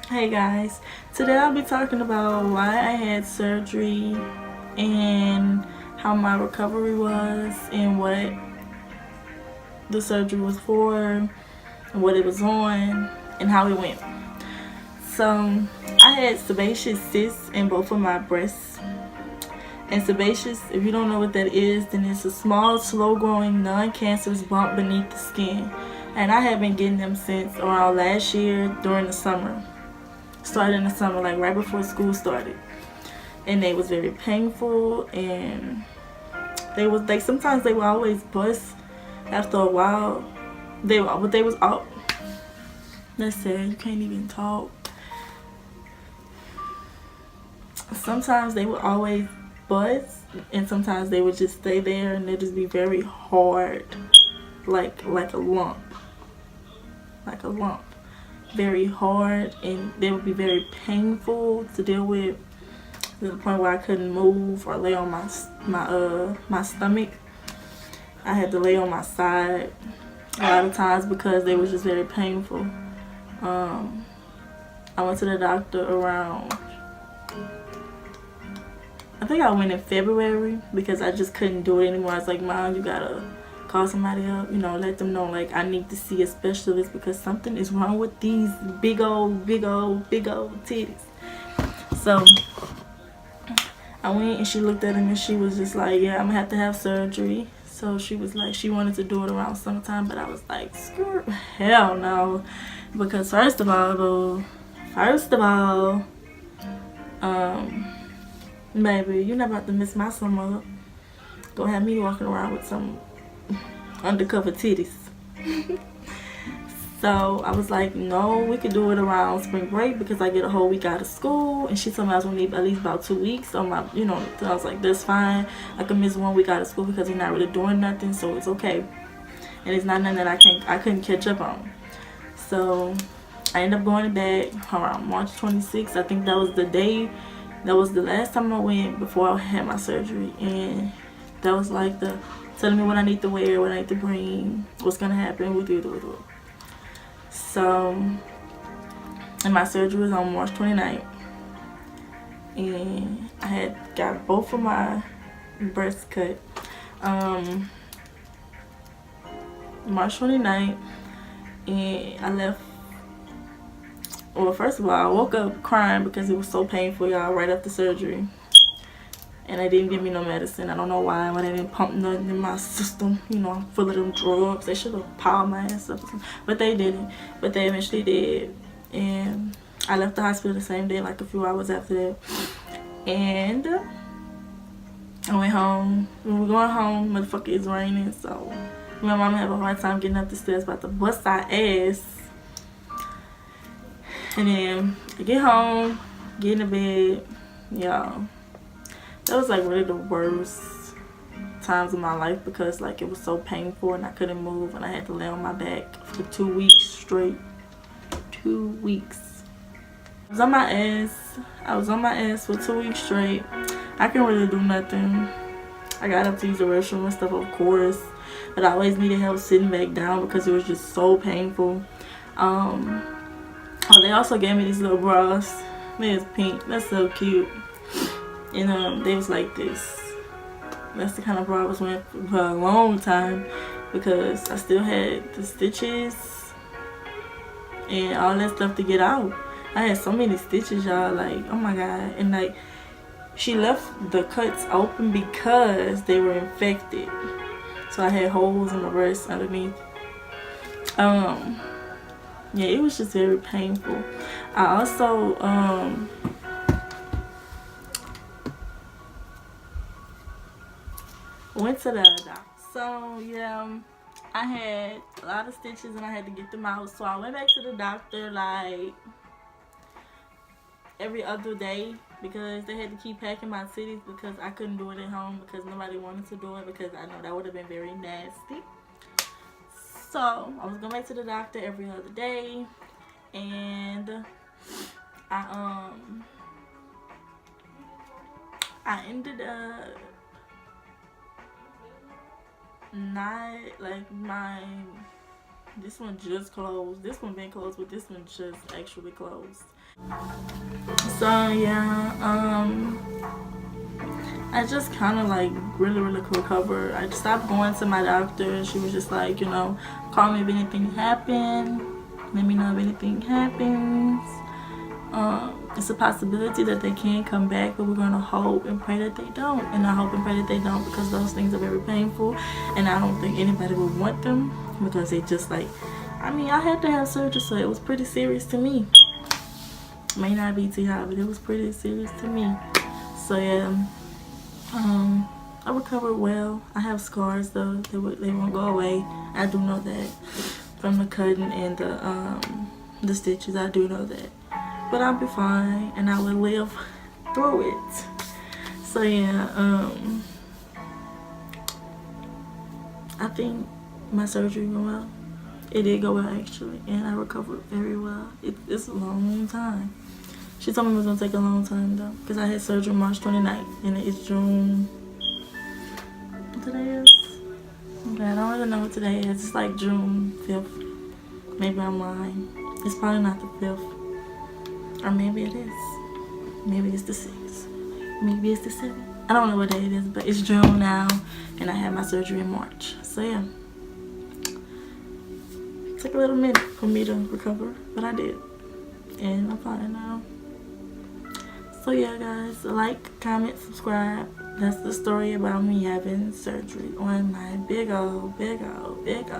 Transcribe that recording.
Hey guys, today I'll be talking about why I had surgery and how my recovery was and what the surgery was for and what it was on and how it went. So, I had sebaceous cysts in both of my breasts. And sebaceous, if you don't know what that is, then it's a small, slow growing, non cancerous bump beneath the skin. And I have been getting them since around last year during the summer. Started in the summer, like right before school started. And they was very painful, and sometimes they would always bust after a while. They was out. That's sad. You can't even talk. Sometimes they would always bust, and sometimes they would just stay there, and they'd just be very hard, like like a lump, very hard, and they would be very painful to deal with, to the point where I couldn't move or lay on my stomach. I had to lay on my side a lot of times because they was just very painful. I went to the doctor around, I think I went in February because I just couldn't do it anymore. I was like, Mom, you gotta call somebody up, let them know, like, I need to see a specialist because something is wrong with these big old titties. So I went and she looked at him and she was just like, yeah, I'm gonna have to have surgery. So she was like, she wanted to do it around summertime, but I was like, screw, hell no. Because first of all, baby, you're not about to miss my summer. Gonna have me walking around with some undercover titties. So I was like, no, we could do it around spring break because I get a whole week out of school. And she told me I was gonna need at least about 2 weeks on my, so I was like, that's fine. I can miss 1 week out of school because we're not really doing nothing, so it's okay. And it's not nothing that I couldn't catch up on. So I ended up going back around March 26th. I think that was the day. That was the last time I went before I had my surgery, and that was like the telling me what I need to wear, what I need to bring, what's gonna happen with it. So, and my surgery was on March 29th, and I had got both of my breasts cut. March 29th, and I left. Well, first of all, I woke up crying because it was so painful, y'all, right after surgery. And they didn't give me no medicine. I don't know why they didn't pump nothing in my system. I'm full of them drugs. They should have piled my ass up. But they didn't. But they eventually did. And I left the hospital the same day, like a few hours after that. And I went home. When we're going home, motherfucker, it's raining. So my mama have a hard time getting up the stairs, about to bust our ass. And then I get home, get in the bed, y'all. That was like really the worst times of my life because like it was so painful and I couldn't move and I had to lay on my back for 2 weeks straight. 2 weeks. I was on my ass for 2 weeks straight. I couldn't really do nothing. I got up to use the restroom and stuff, of course, but I always needed help sitting back down because it was just so painful. They also gave me these little bras. It's pink. That's so cute. And they was like this. That's the kind of bra I was wearing for a long time because I still had the stitches and all that stuff to get out. I had so many stitches, y'all. Like, oh my god. And like, she left the cuts open because they were infected. So I had holes in my breast underneath. Yeah, it was just very painful. I also went to the doctor. So yeah, I had a lot of stitches and I had to get them out. So I went back to the doctor like every other day because they had to keep packing my titties because I couldn't do it at home because nobody wanted to do it because I know that would have been very nasty. So I was going back to the doctor every other day, and I ended up not like my This one just closed. This one been closed, but this one just actually closed. So yeah, I just kind of like really recovered. I stopped going to my doctor. She was just like, you know, call me if anything happens. Let me know if anything happens. It's a possibility that they can come back, but we're gonna hope and pray that they don't. And I hope and pray that they don't, because those things are very painful, and I don't think anybody would want them, because they just like, I mean, I had to have surgery, so it was pretty serious to me. May not be too high, but it was pretty serious to me. So yeah, I recovered well. I have scars though; they won't go away. I do know that from the cutting and the stitches. I do know that. But I'll be fine, and I will live through it. So yeah, I think my surgery went well. It did go well actually, and I recovered very well. It's a long time. She told me it was gonna take a long time though, because I had surgery March 29th, and it's June. What today is? Okay, I don't really know what today is. It's like June 5th. Maybe I'm lying. It's probably not the 5th. Or maybe it is. Maybe it's the 6th. Maybe it's the 7th. I don't know what day it is, but it's June now, and I had my surgery in March. So yeah, it took a little minute for me to recover, but I did, and I'm fine now. So yeah, guys, like, comment, subscribe. That's the story about me having surgery on my big old titties.